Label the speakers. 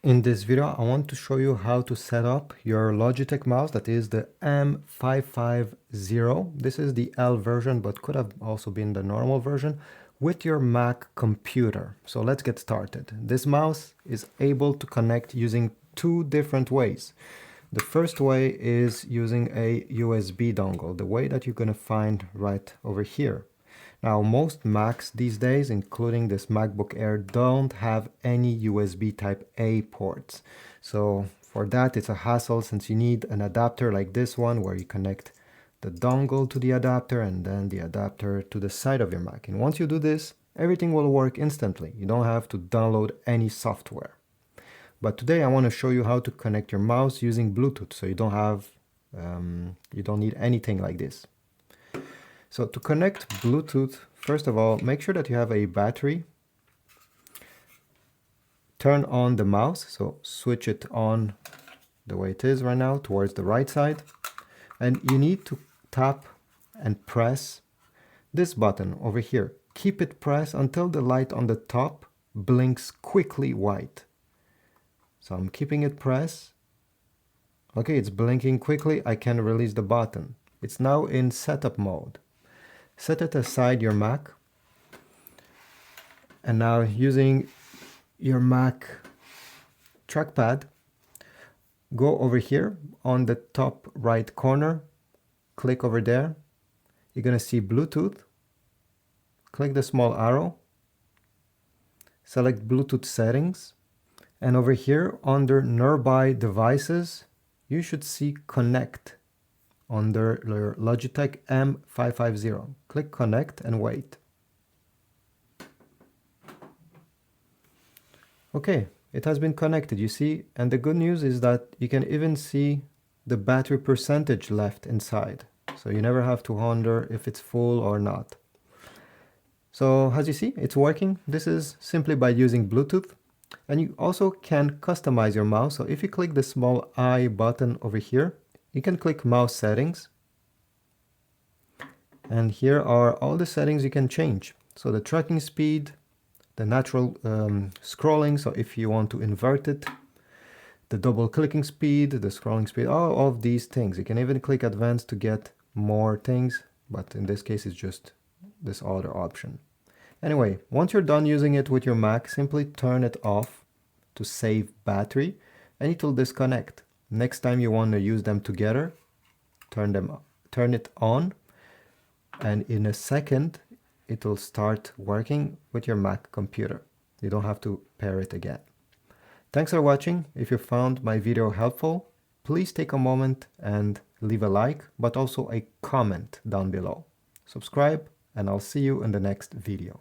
Speaker 1: In this video, I want to show you how to set up your Logitech mouse, that is the M550. This is the L version, but could have also been the normal version, with your Mac computer. So let's get started. This mouse is able to connect using two different ways. The first way is using a USB dongle, the way that you're going to find right over here. Now, most Macs these days, including this MacBook Air, don't have any USB Type A ports. So for that, it's a hassle since you need an adapter like this one where you connect the dongle to the adapter and then the adapter to the side of your Mac. And once you do this, everything will work instantly. You don't have to download any software. But today I want to show you how to connect your mouse using Bluetooth, so you don't need anything like this. So to connect Bluetooth, first of all, make sure that you have a battery. Turn on the mouse, so switch it on the way it is right now towards the right side. And you need to tap and press this button over here. Keep it pressed until the light on the top blinks quickly white. So I'm keeping it pressed. Okay, it's blinking quickly. I can release the button. It's now in setup mode. Set it aside your Mac. And now using your Mac trackpad, go over here on the top right corner, click over there. You're going to see Bluetooth. Click the small arrow. Select Bluetooth settings. And over here under nearby devices, you should see connect under your Logitech M550. Click connect and wait. Okay, it has been connected, you see, and the good news is that you can even see the battery percentage left inside. So you never have to wonder if it's full or not. So as you see, it's working. This is simply by using Bluetooth. And you also can customize your mouse. So if you click the small I button over here, you can click mouse settings. And here are all the settings you can change. So the tracking speed, the natural scrolling, so if you want to invert it, the double clicking speed, the scrolling speed, all of these things. You can even click advanced to get more things, but in this case it's just this other option. Anyway, once you're done using it with your Mac, simply turn it off to save battery and it will disconnect. Next time you want to use them together, turn it on, and in a second it will start working with your Mac computer. You don't have to pair it again. Thanks for watching. If you found my video helpful, please take a moment and leave a like, but also a comment down below. Subscribe, and I'll see you in the next video.